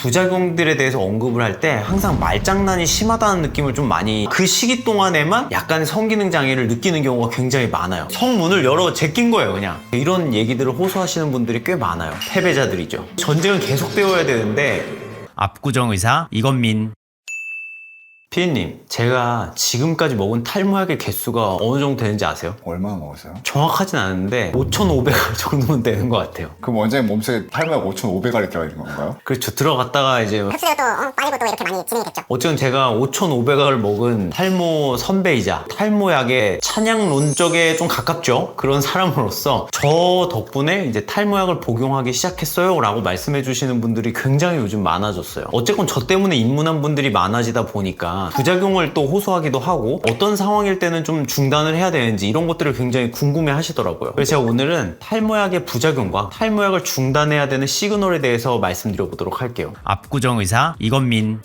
부작용들에 대해서 언급을 할 때 항상 말장난이 심하다는 느낌을 좀 많이 그 시기 동안에만 약간의 성기능 장애를 느끼는 경우가 굉장히 많아요. 성문을 열어 제낀 거예요 그냥. 이런 얘기들을 호소하시는 분들이 꽤 많아요. 패배자들이죠. 전쟁은 계속되어야 되는데 압구정 의사 이건민 피디님, 제가 지금까지 먹은 탈모약의 개수가 어느 정도 되는지 아세요? 얼마나 먹었어요? 정확하진 않은데 5,500알 정도는 되는 것 같아요. 그럼 원장님 몸속에 탈모약 5,500알이 들어가 있는 건가요? 그렇죠. 들어갔다가 이제 흡수도 빠지고 또 이렇게 많이 진행이 됐죠. 어쨌든 제가 5,500알을 먹은 탈모 선배이자 탈모약의 찬양론적에 좀 가깝죠. 그런 사람으로서 저 덕분에 이제 탈모약을 복용하기 시작했어요 라고 말씀해 주시는 분들이 굉장히 요즘 많아졌어요. 어쨌건 저 때문에 입문한 분들이 많아지다 보니까 부작용을 또 호소하기도 하고 어떤 상황일 때는 좀 중단을 해야 되는지 이런 것들을 굉장히 궁금해 하시더라고요. 그래서 제가 오늘은 탈모약의 부작용과 탈모약을 중단해야 되는 시그널에 대해서 말씀드려 보도록 할게요. 압구정 의사 이건민.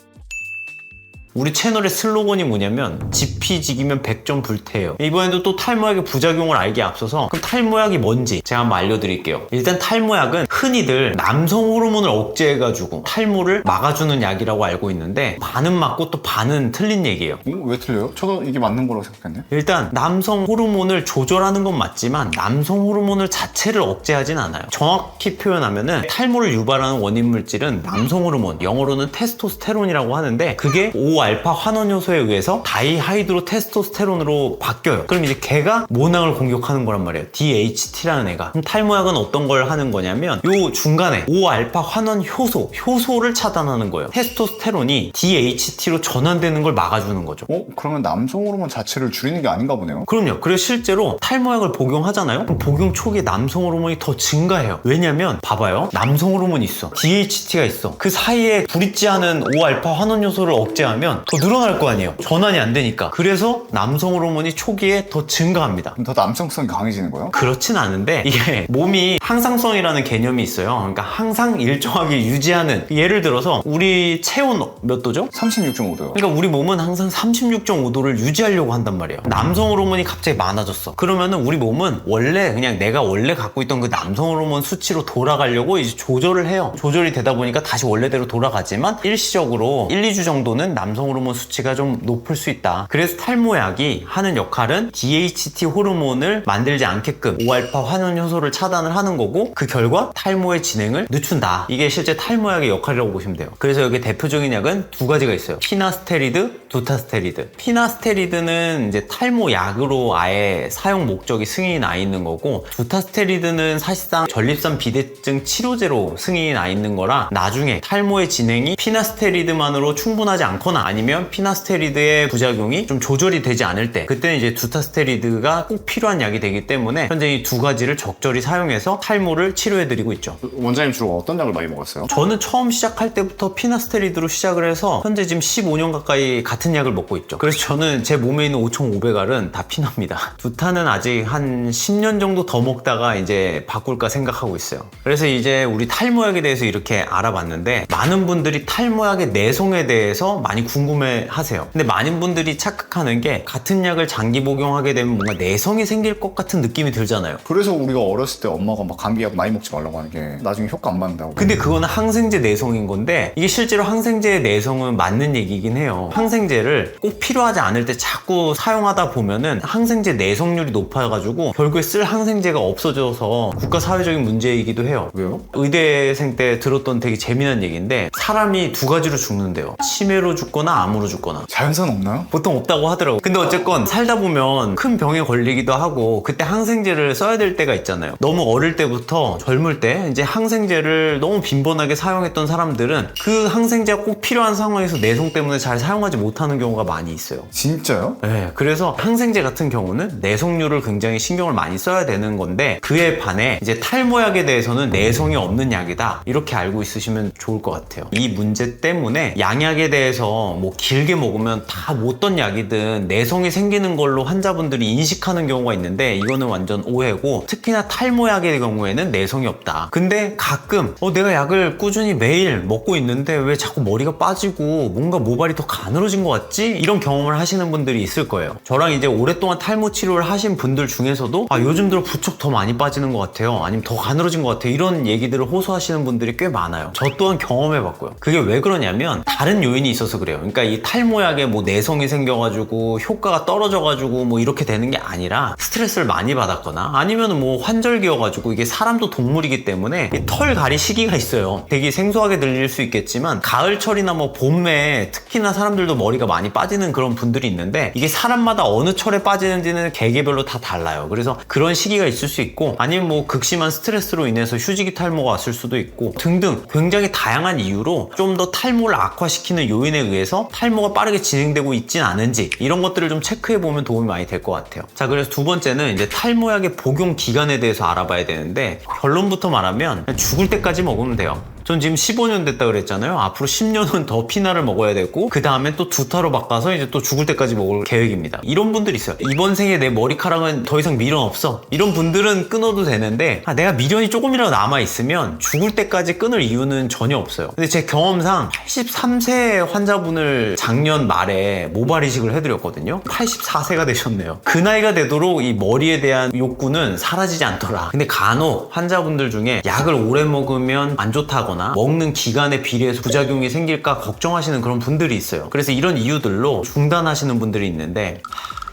우리 채널의 슬로건이 뭐냐면 지피지기면 100점 불태예요. 이번에도 또 탈모약의 부작용을 알기에 앞서서 그럼 탈모약이 뭔지 제가 한번 알려드릴게요. 일단 탈모약은 흔히들 남성 호르몬을 억제해가지고 탈모를 막아주는 약이라고 알고 있는데 반은 맞고 또 반은 틀린 얘기예요. 왜 틀려요? 저도 이게 맞는 거라고 생각했네요. 일단 남성 호르몬을 조절하는 건 맞지만 남성 호르몬을 자체를 억제하진 않아요. 정확히 표현하면은 탈모를 유발하는 원인 물질은 남성 호르몬, 영어로는 테스토스테론이라고 하는데 그게 5알파 환원 효소에 의해서 다이하이드로 테스토스테론으로 바뀌어요. 그럼 이제 걔가 모낭을 공격하는 거란 말이에요. DHT라는 애가. 그럼 탈모약은 어떤 걸 하는 거냐면 요 중간에 5알파 환원 효소를 차단하는 거예요. 테스토스테론이 DHT로 전환되는 걸 막아주는 거죠. 그러면 남성 호르몬 자체를 줄이는 게 아닌가 보네요. 그럼요. 그래서 실제로 탈모약을 복용하잖아요. 그럼 복용 초기에 남성 호르몬이 더 증가해요. 왜냐면 봐봐요. 남성 호르몬이 있어. DHT가 있어. 그 사이에 불일치하는 5알파 환원 효소를 억제하면 더 늘어날 거 아니에요. 전환이 안 되니까. 그래서 남성 호르몬이 초기에 더 증가합니다. 그럼 더 남성성이 강해지는 거예요? 그렇진 않은데 이게 몸이 항상성이라는 개념이 있어요. 그러니까 항상 일정하게 유지하는, 예를 들어서 우리 체온 몇 도죠? 36.5도요. 그러니까 우리 몸은 항상 36.5도를 유지하려고 한단 말이에요. 남성 호르몬이 갑자기 많아졌어. 그러면은 우리 몸은 원래 그냥 내가 원래 갖고 있던 그 남성 호르몬 수치로 돌아가려고 이제 조절을 해요. 조절이 되다 보니까 다시 원래대로 돌아가지만 일시적으로 1, 2주 정도는 남성 호르몬 수치가 좀 높을 수 있다. 그래서 탈모약이 하는 역할은 DHT 호르몬을 만들지 않게끔 5알파 환원 효소를 차단을 하는 거고, 그 결과 탈모의 진행을 늦춘다. 이게 실제 탈모약의 역할이라고 보시면 돼요. 그래서 여기 대표적인 약은 두 가지가 있어요. 피나스테리드, 두타스테리드. 피나스테리드는 이제 탈모약으로 아예 사용 목적이 승인이 나 있는 거고, 두타스테리드는 사실상 전립선 비대증 치료제로 승인이 나 있는 거라 나중에 탈모의 진행이 피나스테리드만으로 충분하지 않거나 아니면 피나스테리드의 부작용이 좀 조절이 되지 않을 때, 그때는 이제 두타스테리드가 꼭 필요한 약이 되기 때문에 현재 이 두 가지를 적절히 사용해서 탈모를 치료해드리고 있죠. 원장님 주로 어떤 약을 많이 먹었어요? 저는 처음 시작할 때부터 피나스테리드로 시작을 해서 현재 지금 15년 가까이 같은 약을 먹고 있죠. 그래서 저는 제 몸에 있는 5,500알은 다 피납니다. 두타는 아직 한 10년 정도 더 먹다가 이제 바꿀까 생각하고 있어요. 그래서 이제 우리 탈모약에 대해서 이렇게 알아봤는데, 많은 분들이 탈모약의 내성에 대해서 많이 궁금해 하세요. 근데 많은 분들이 착각하는 게, 같은 약을 장기 복용하게 되면 뭔가 내성이 생길 것 같은 느낌이 들잖아요. 그래서 우리가 어렸을 때 엄마가 막 감기약 많이 먹지 말라고 하는 게 나중에 효과 안 맞는다고. 근데 그거는 항생제 내성인 건데, 이게 실제로 항생제의 내성은 맞는 얘기긴 해요. 항생제를 꼭 필요하지 않을 때 자꾸 사용하다 보면은 항생제 내성률이 높아가지고 결국에 쓸 항생제가 없어져서 국가 사회적인 문제이기도 해요. 왜요? 의대생 때 들었던 되게 재미난 얘기인데, 사람이 두 가지로 죽는데요. 치매로 죽거나 암으로 죽거나. 자연산 없나요? 보통 없다고 하더라고. 근데 어쨌건 살다 보면 큰 병에 걸리기도 하고 그때 항생제를 써야 될 때가 있잖아요. 너무 어릴 때부터 젊을 때 이제 항생제를 너무 빈번하게 사용했던 사람들은 그 항생제가 꼭 필요한 상황에서 내성 때문에 잘 사용하지 못하는 경우가 많이 있어요. 진짜요? 네, 그래서 항생제 같은 경우는 내성률을 굉장히 신경을 많이 써야 되는 건데, 그에 반해 이제 탈모약에 대해서는 내성이 없는 약이다, 이렇게 알고 있으시면 좋을 것 같아요. 이 문제 때문에 양약에 대해서 뭐 길게 먹으면 다 못던 약이든 내성이 생기는 걸로 환자분들이 인식하는 경우가 있는데 이거는 완전 오해고, 특히나 탈모약의 경우에는 내성이 없다. 근데 가끔 내가 약을 꾸준히 매일 먹고 있는데 왜 자꾸 머리가 빠지고 뭔가 모발이 더 가늘어진 것 같지? 이런 경험을 하시는 분들이 있을 거예요. 저랑 이제 오랫동안 탈모 치료를 하신 분들 중에서도 요즘 들어 부쩍 더 많이 빠지는 것 같아요, 아니면 더 가늘어진 것 같아요, 이런 얘기들을 호소하시는 분들이 꽤 많아요. 저 또한 경험해봤고요. 그게 왜 그러냐면 다른 요인이 있어서 그래요. 그러니까 이 탈모약에 뭐 내성이 생겨가지고 효과가 떨어져가지고 뭐 이렇게 되는 게 아니라 스트레스를 많이 받았거나 아니면 뭐 환절기여가지고, 이게 사람도 동물이기 때문에 이 털 가리 시기가 있어요. 되게 생소하게 들릴 수 있겠지만 가을철이나 뭐 봄에 특히나 사람들도 머리가 많이 빠지는 그런 분들이 있는데, 이게 사람마다 어느 철에 빠지는지는 계계별로 다 달라요. 그래서 그런 시기가 있을 수 있고, 아니면 뭐 극심한 스트레스로 인해서 휴지기 탈모가 왔을 수도 있고 등등 굉장히 다양한 이유로 좀 더 탈모를 악화시키는 요인에 의해서 탈모가 빠르게 진행되고 있진 않은지, 이런 것들을 좀 체크해 보면 도움이 많이 될 것 같아요. 자, 그래서 두 번째는 이제 탈모약의 복용 기간에 대해서 알아봐야 되는데, 결론부터 말하면 그냥 죽을 때까지 먹으면 돼요. 전 지금 15년 됐다 그랬잖아요. 앞으로 10년은 더 피나를 먹어야 되고, 그 다음에 또 두타로 바꿔서 이제 또 죽을 때까지 먹을 계획입니다. 이런 분들 있어요. 이번 생에 내 머리카락은 더 이상 미련 없어, 이런 분들은 끊어도 되는데, 내가 미련이 조금이라도 남아있으면 죽을 때까지 끊을 이유는 전혀 없어요. 근데 제 경험상 83세 환자분을 작년 말에 모발 이식을 해드렸거든요. 84세가 되셨네요. 그 나이가 되도록 이 머리에 대한 욕구는 사라지지 않더라. 근데 간혹 환자분들 중에 약을 오래 먹으면 안 좋다거나 먹는 기간에 비례해서 부작용이 생길까 걱정하시는 그런 분들이 있어요. 그래서 이런 이유들로 중단하시는 분들이 있는데,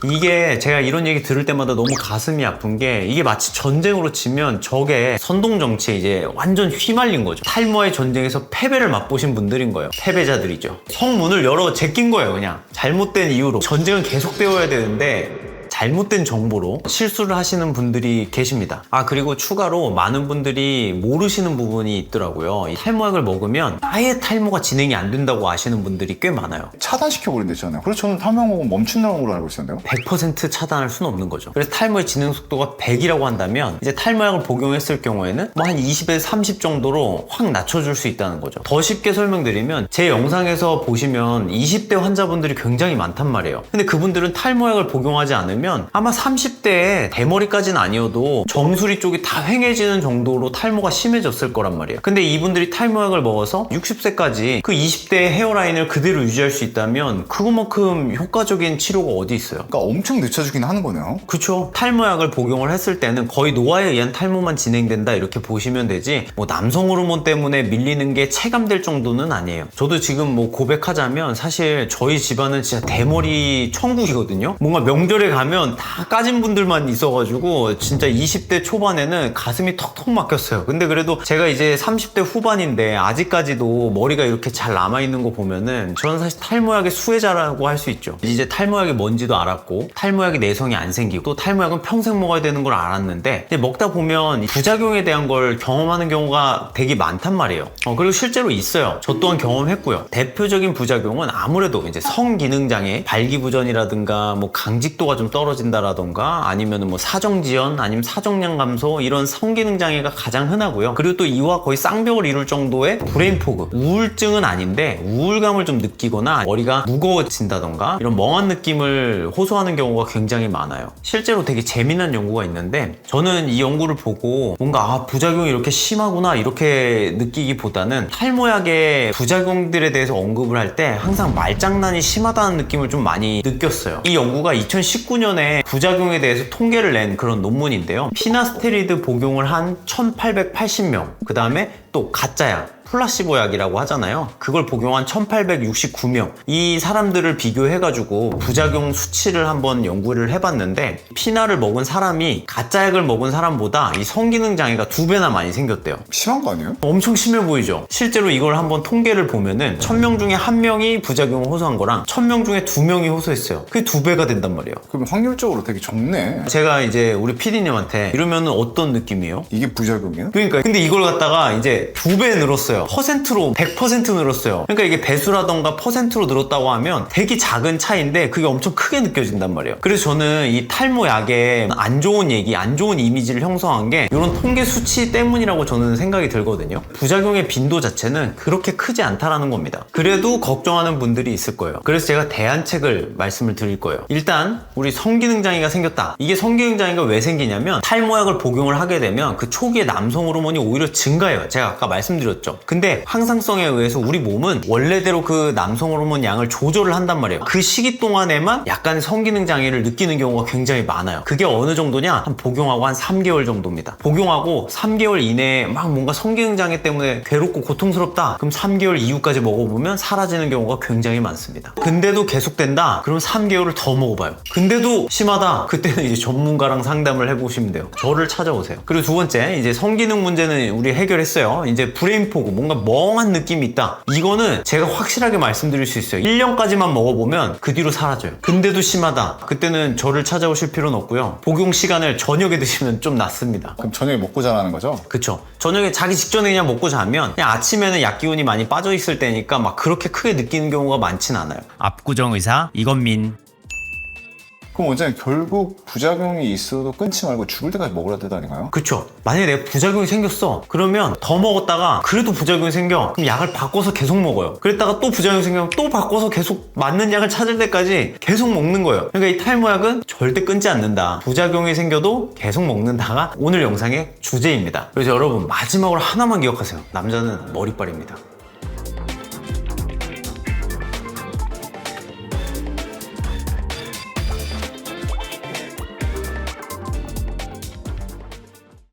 이게 제가 이런 얘기 들을 때마다 너무 가슴이 아픈 게, 이게 마치 전쟁으로 치면 적의 선동정치에 이제 완전 휘말린 거죠. 탈모의 전쟁에서 패배를 맛보신 분들인 거예요. 패배자들이죠. 성문을 열어 제낀 거예요. 그냥 잘못된 이유로. 전쟁은 계속되어야 되는데 잘못된 정보로 실수를 하시는 분들이 계십니다. 그리고 추가로 많은 분들이 모르시는 부분이 있더라고요. 이 탈모약을 먹으면 아예 탈모가 진행이 안 된다고 아시는 분들이 꽤 많아요. 차단시켜버린댔잖아요. 그래서 저는 탈모약 먹으면 멈춘다는 걸로 알고 있었는데요. 100% 차단할 수는 없는 거죠. 그래서 탈모의 진행 속도가 100이라고 한다면, 이제 탈모약을 복용했을 경우에는 뭐 한 20에서 30 정도로 확 낮춰줄 수 있다는 거죠. 더 쉽게 설명드리면, 제 영상에서 보시면 20대 환자분들이 굉장히 많단 말이에요. 근데 그분들은 탈모약을 복용하지 않으면 아마 30대에 대머리까지는 아니어도 정수리 쪽이 다 휑해지는 정도로 탈모가 심해졌을 거란 말이에요. 근데 이분들이 탈모약을 먹어서 60세까지 그 20대의 헤어라인을 그대로 유지할 수 있다면 그것만큼 효과적인 치료가 어디 있어요? 그러니까 엄청 늦춰주긴 하는 거네요. 그쵸. 탈모약을 복용을 했을 때는 거의 노화에 의한 탈모만 진행된다, 이렇게 보시면 되지, 뭐 남성 호르몬 때문에 밀리는 게 체감될 정도는 아니에요. 저도 지금 뭐 고백하자면 사실 저희 집안은 진짜 대머리 천국이거든요. 뭔가 명절에 가면 다 까진 분들만 있어가지고 진짜 20대 초반에는 가슴이 턱턱 막혔어요. 근데 그래도 제가 이제 30대 후반인데 아직까지도 머리가 이렇게 잘 남아있는 거 보면은 저는 사실 탈모약의 수혜자라고 할 수 있죠. 이제 탈모약이 뭔지도 알았고, 탈모약이 내성이 안 생기고, 또 탈모약은 평생 먹어야 되는 걸 알았는데, 근데 먹다 보면 부작용에 대한 걸 경험하는 경우가 되게 많단 말이에요. 그리고 실제로 있어요. 저 또한 경험했고요. 대표적인 부작용은 아무래도 이제 성기능장애, 발기부전이라든가 뭐 강직도가 좀 떨어진다라던가, 아니면 뭐 사정지연, 아니면 사정량 감소, 이런 성기능 장애가 가장 흔하고요. 그리고 또 이와 거의 쌍벽을 이룰 정도의 브레인 포그, 우울증은 아닌데 우울감을 좀 느끼거나 머리가 무거워진다던가 이런 멍한 느낌을 호소하는 경우가 굉장히 많아요. 실제로 되게 재미난 연구가 있는데, 저는 이 연구를 보고 뭔가 부작용이 이렇게 심하구나 이렇게 느끼기보다는 탈모약의 부작용들에 대해서 언급을 할 때 항상 말장난이 심하다는 느낌을 좀 많이 느꼈어요. 이 연구가 2019년에 부작용에 대해서 통계를 낸 그런 논문인데요. 피나스테리드 복용을 한 1880명, 그 다음에 또 가짜약, 플라시보 약이라고 하잖아요. 그걸 복용한 1869명, 이 사람들을 비교해가지고 부작용 수치를 한번 연구를 해봤는데, 피나를 먹은 사람이 가짜약을 먹은 사람보다 이 성기능 장애가 2배나 많이 생겼대요. 심한 거 아니에요? 엄청 심해 보이죠? 실제로 이걸 한번 통계를 보면은 1000명 중에 1명이 부작용을 호소한 거랑 1000명 중에 2명이 호소했어요. 그게 2배가 된단 말이에요. 그럼 확률적으로 되게 적네. 제가 이제 우리 PD님한테 이러면은 어떤 느낌이에요? 이게 부작용이에요? 그러니까 근데 이걸 갖다가 이제 2배 늘었어요. 늘었어요. 퍼센트로 100% 늘었어요. 그러니까 이게 배수라던가 퍼센트로 늘었다고 하면 되게 작은 차이인데 그게 엄청 크게 느껴진단 말이에요. 그래서 저는 이 탈모약의 안 좋은 얘기, 안 좋은 이미지를 형성한 게 이런 통계 수치 때문이라고 저는 생각이 들거든요. 부작용의 빈도 자체는 그렇게 크지 않다라는 겁니다. 그래도 걱정하는 분들이 있을 거예요. 그래서 제가 대안책을 말씀을 드릴 거예요. 일단 우리 성기능장애가 생겼다. 이게 성기능장애가 왜 생기냐면 탈모약을 복용을 하게 되면 그 초기에 남성 호르몬이 오히려 증가해요. 제가 아까 말씀드렸죠. 근데 항상성에 의해서 우리 몸은 원래대로 그 남성 호르몬 양을 조절을 한단 말이에요. 그 시기 동안에만 약간 성기능장애를 느끼는 경우가 굉장히 많아요. 그게 어느 정도냐? 한 복용하고 한 3개월 정도입니다. 복용하고 3개월 이내에 막 뭔가 성기능장애 때문에 괴롭고 고통스럽다. 그럼 3개월 이후까지 먹어보면 사라지는 경우가 굉장히 많습니다. 근데도 계속된다? 그럼 3개월을 더 먹어봐요. 근데도 심하다? 그때는 이제 전문가랑 상담을 해보시면 돼요. 저를 찾아오세요. 그리고 두 번째, 이제 성기능 문제는 우리 해결했어요. 이제 브레인포그, 뭔가 멍한 느낌이 있다. 이거는 제가 확실하게 말씀드릴 수 있어요. 1년까지만 먹어보면 그 뒤로 사라져요. 근데도 심하다. 그때는 저를 찾아오실 필요는 없고요. 복용 시간을 저녁에 드시면 좀 낫습니다. 그럼 저녁에 먹고 자라는 거죠? 그쵸. 저녁에 자기 직전에 그냥 먹고 자면 그냥 아침에는 약기운이 많이 빠져 있을 때니까 막 그렇게 크게 느끼는 경우가 많진 않아요. 압구정 의사 이건민. 그럼 원장님 결국 부작용이 있어도 끊지 말고 죽을 때까지 먹으라 되다니까요? 그쵸. 만약에 내가 부작용이 생겼어. 그러면 더 먹었다가 그래도 부작용이 생겨. 그럼 약을 바꿔서 계속 먹어요. 그랬다가 또 부작용이 생기면 또 바꿔서 계속 맞는 약을 찾을 때까지 계속 먹는 거예요. 그러니까 이 탈모약은 절대 끊지 않는다. 부작용이 생겨도 계속 먹는다가 오늘 영상의 주제입니다. 그래서 여러분 마지막으로 하나만 기억하세요. 남자는 머리빨입니다.